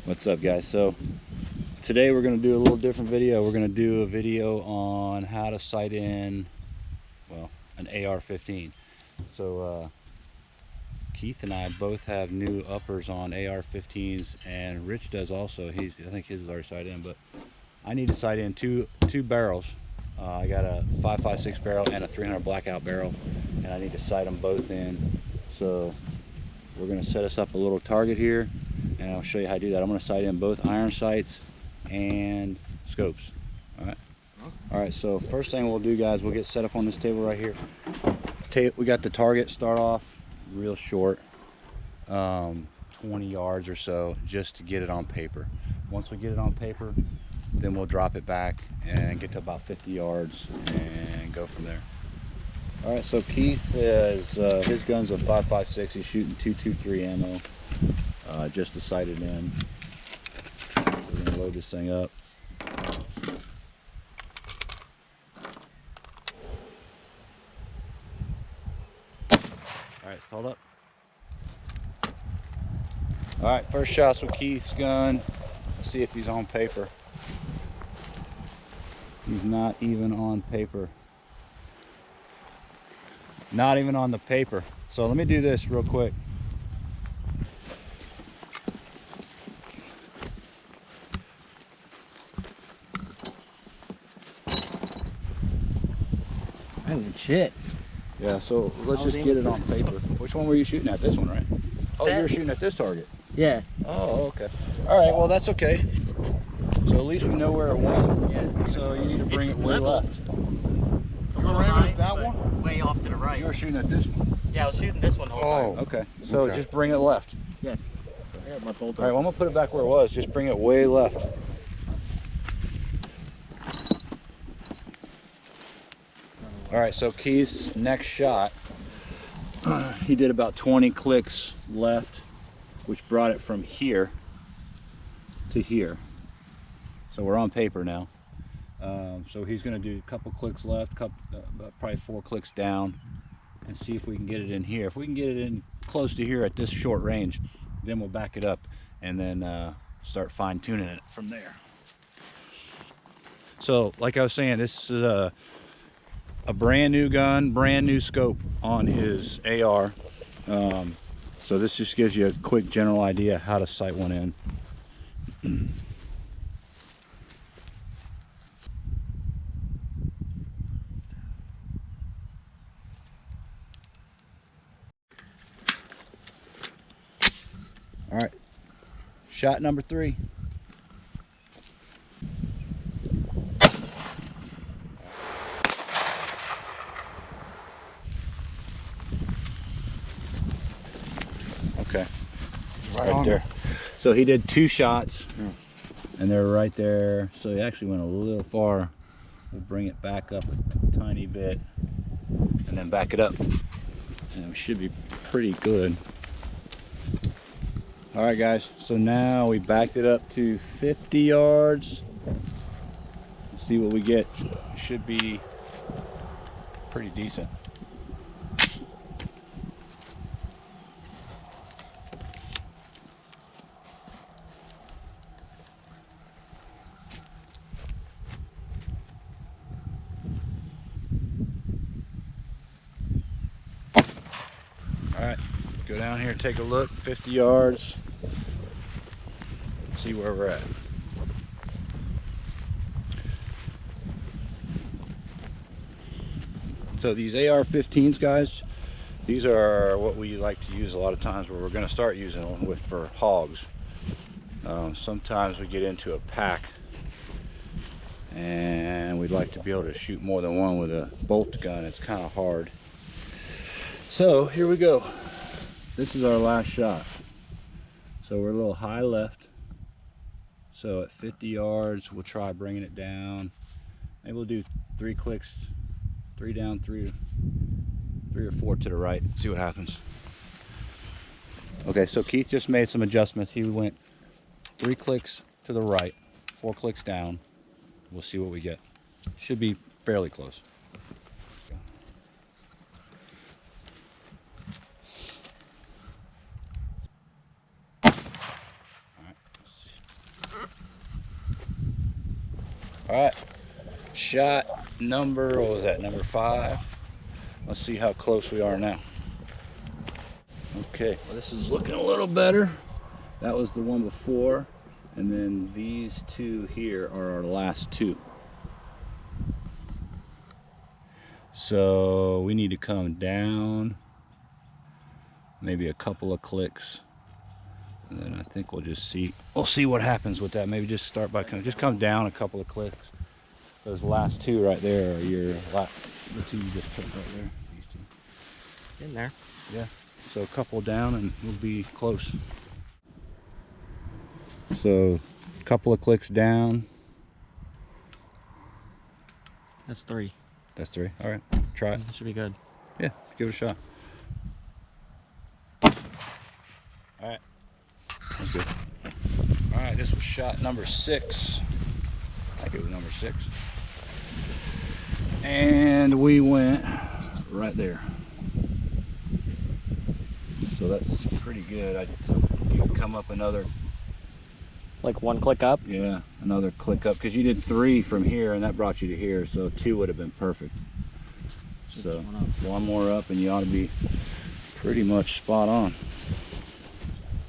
What's up, guys? So today we're going to do a little different video. We're going to do a video on how to sight in, well, an AR-15. So Keith and I both have new uppers on AR-15's, and Rich does also. I think his is already sighted in, but I need to sight in two barrels. I got a 5.56 barrel and a 300 blackout barrel, and I need to sight them both in. So we're going to set us up a little target here, and I'll show you how to do that. I'm going to sight in both iron sights and scopes. All right, so first thing we'll do, guys, we'll get set up on this table right here. We got the target. Start off real short, 20 yards or so, just to get it on paper. Once we get it on paper, then we'll drop it back and get to about 50 yards and go from there. All right, so Keith is his gun's a 5.56. He's shooting .223 ammo, just to sight it in. So we're gonna load this thing up. All right, hold up. All right, first shots with Keith's gun. Let's see if he's on paper. He's not even on paper. Not even on the paper. So let me do this real quick. Oh shit. Yeah, so let's just get it on paper. Which one were you shooting at? This one, right? Oh, you were shooting at this target. Yeah. Oh, okay. All right, well, that's okay. So at least we know where it went. Yeah. So you need to bring it way left. It's a little high, that one? way off to the right. You were shooting at this one. Yeah, I was shooting this one the whole time. Okay. So just bring it left. Yeah. I got my bolt All right, well, I'm gonna put it back where it was. Just bring it way left. All right, so Keith's next shot, he did about 20 clicks left, which brought it from here to here. So we're on paper now. So he's going to do a couple clicks left, probably 4 clicks down, and see if we can get it in here. If we can get it in close to here at this short range, then we'll back it up and then start fine-tuning it from there. So like I was saying, this is a brand new gun, brand new scope on his AR. So this just gives you a quick general idea how to sight one in. All right, shot number 3. Okay, right there. So he did 2 shots, and they're right there. So he actually went a little far. We'll bring it back up a tiny bit, and then back it up, and it should be pretty good. All right, guys, so now we backed it up to 50 yards. Let's see what we get. Should be pretty decent. All right, go down here, take a look, 50 yards. See where we're at. So these AR-15's, guys, these are what we like to use a lot of times, where we're going to start using them with for hogs. Sometimes we get into a pack and we'd like to be able to shoot more than one with a bolt gun. It's kind of hard. So here we go. This is our last shot. So we're a little high left. So at 50 yards, we'll try bringing it down. Maybe we'll do 3 clicks, 3 down, 3 or 4 to the right. See what happens. Okay, so Keith just made some adjustments. He went 3 clicks to the right, 4 clicks down. We'll see what we get. Should be fairly close. All right, shot number, what was that, number 5? Let's see how close we are now. Okay, well, this is looking a little better. That was the one before, and then these two here are our last two. So we need to come down maybe a couple of clicks, and then I think we'll see what happens with that. Maybe just start by come down a couple of clicks. Those last two right there are the two you just took right there. These two. In there. Yeah. So a couple down and we'll be close. So a couple of clicks down. That's 3. That's 3. All right. Try it. That should be good. Yeah. Give it a shot. All right. That's good. All right. This was shot number 6. I think it was number 6. And we went right there. So that's pretty good. So you can come up another, Like 1 click up? yeah, another click up, because you did 3 from here and that brought you to here, so 2 would have been perfect. So 1 more up and you ought to be pretty much spot on.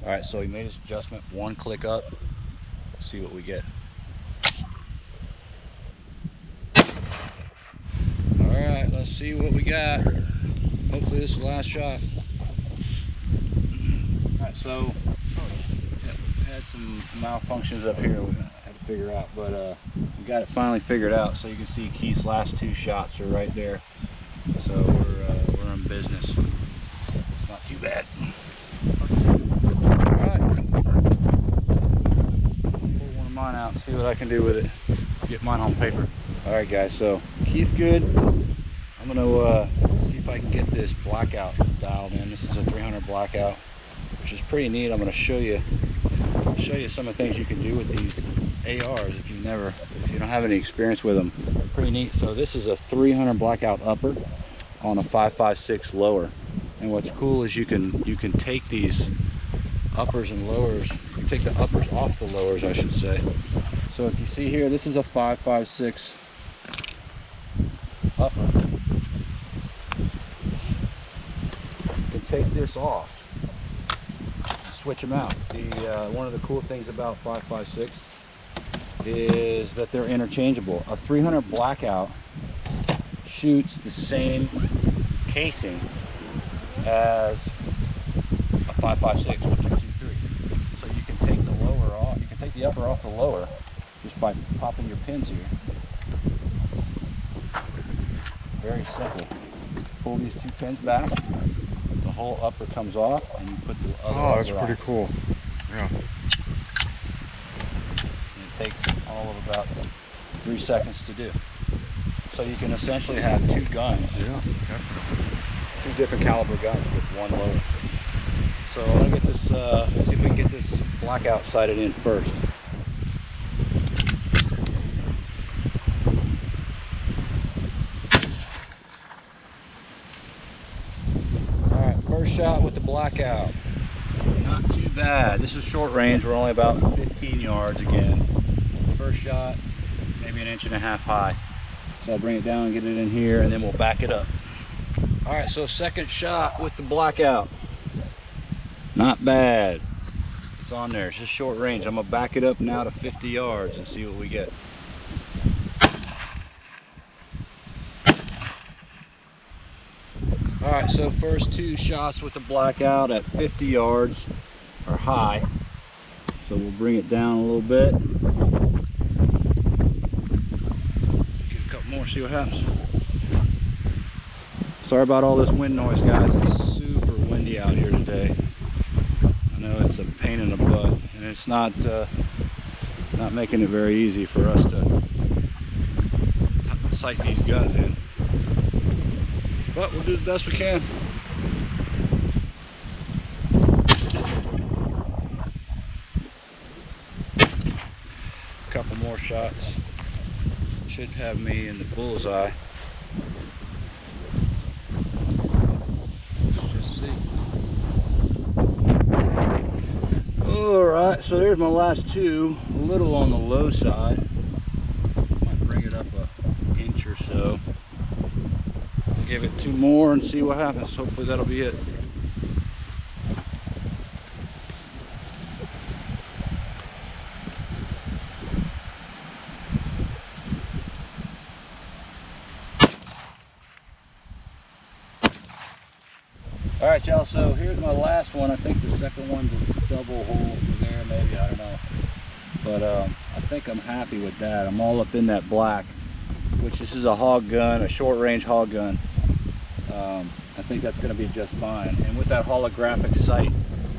All right, so he made his adjustment, 1 click up. See what we get. All right, let's see what we got. Hopefully this is the last shot. Alright, so had some malfunctions up here we had to figure out, but we got it finally figured out. So you can see Keith's last 2 shots are right there. So we're in business. It's not too bad. Alright. Pull one of mine out and see what I can do with it. Get mine on paper. Alright guys, so Keith's good. I'm gonna see if I can get this blackout dialed in. This is a 300 blackout, which is pretty neat. I'm going to show you some of the things you can do with these ARs if you don't have any experience with them. They're pretty neat. So this is a 300 blackout upper on a 5.56 lower, and what's cool is you can take these uppers and lowers. You can take the uppers off the lowers, I should say. So if you see here, this is a 5.56 upper. You can take this off, switch them out. One of the cool things about 5.56 is that they're interchangeable. A 300 blackout shoots the same casing as a 5.56 or 223. So you can take the lower off. You can take the upper off the lower just by popping your pins here. Very simple. Pull these 2 pins back. The whole upper comes off, and you put the other. Oh, that's upper pretty on. cool. Yeah. And it takes all of about 3 seconds to do. So you can essentially have 2 guns. Yeah, definitely. 2 different caliber guns with 1 load. So I'm gonna get this. See if we can get this blackout sighted in first. All right, first shot with the blackout. Not too bad. This is short range. We're only about 15 yards again. First shot, maybe 1.5 inches high. So I'll bring it down and get it in here, and then we'll back it up. All right, so second shot with the blackout. Not bad. It's on there. It's just short range. I'm gonna back it up now to 50 yards and see what we get. All right, so first 2 shots with the blackout at 50 yards are high. So we'll bring it down a little bit. Get a couple more, see what happens. Sorry about all this wind noise, guys. It's super windy out here today. I know it's a pain in the butt, and it's not making it very easy for us to sight these guns in. But we'll do the best we can. A couple more shots should have me in the bullseye. Let's just see. All right, so there's my last 2. A little on the low side. Might or so. Give it 2 more and see what happens. Hopefully that'll be it. All right, y'all, so here's my last one. I think the second one's a double hole for there, maybe, I don't know. But I think I'm happy with that. I'm all up in that black, which this is a hog gun, a short range hog gun. I think that's gonna be just fine. And with that holographic sight,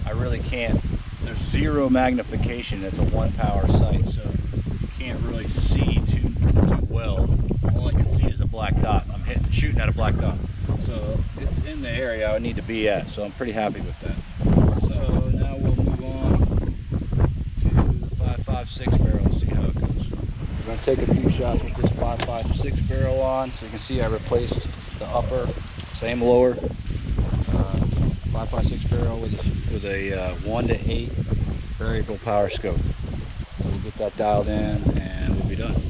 I really can't, there's 0 magnification. It's a 1 power sight, so you can't really see too well. All I can see is a black dot. I'm shooting at a black dot. So it's in the area I need to be at, so I'm pretty happy with that. So now we'll move on to the 5.56 barrel, see how it goes. We're going to take a few shots with this 5.56 barrel on, so you can see I replaced the upper, same lower, 5.56 barrel with a 1 to 8 variable power scope. So we'll get that dialed in and we'll be done.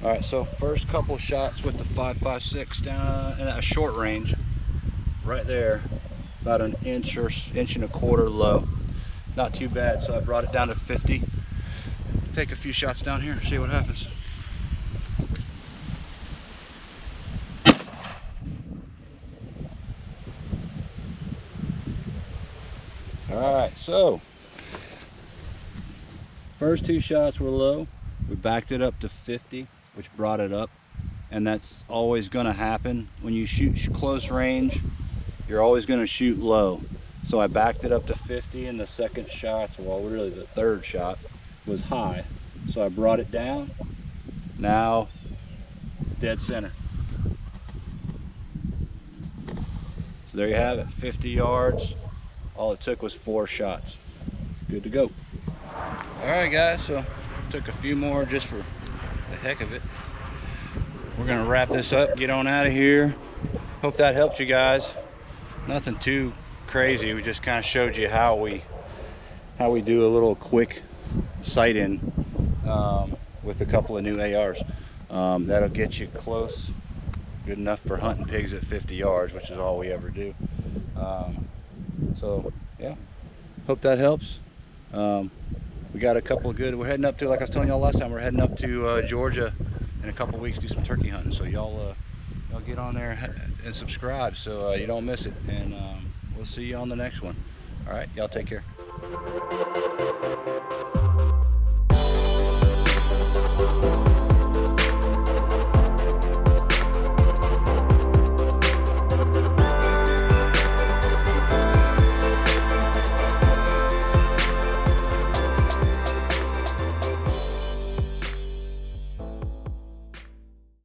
All right, so first couple shots with the 5.56 down at a short range, right there, about an inch or inch and a quarter low. Not too bad, so I brought it down to 50. Take a few shots down here, see what happens. All right, so first 2 shots were low. We backed it up to 50, which brought it up, and that's always going to happen when you shoot close range. You're always going to shoot low. So I backed it up to 50, and the second shot, well, really the third shot, was high. So I brought it down. Now, dead center. So there you have it, 50 yards. All it took was 4 shots. Good to go. All right, guys, so took a few more just for the heck of it. We're gonna wrap this up, get on out of here. Hope that helped you guys. Nothing too crazy. We just kind of showed you how we do a little quick sight in with a couple of new ARs. That'll get you close, good enough for hunting pigs at 50 yards, which is all we ever do. So yeah, hope that helps. We got a couple of good, we're heading up to, like I was telling y'all last time, we're heading up to Georgia in a couple of weeks to do some turkey hunting. So y'all get on there and subscribe so you don't miss it. And we'll see you on the next one. All right, y'all take care.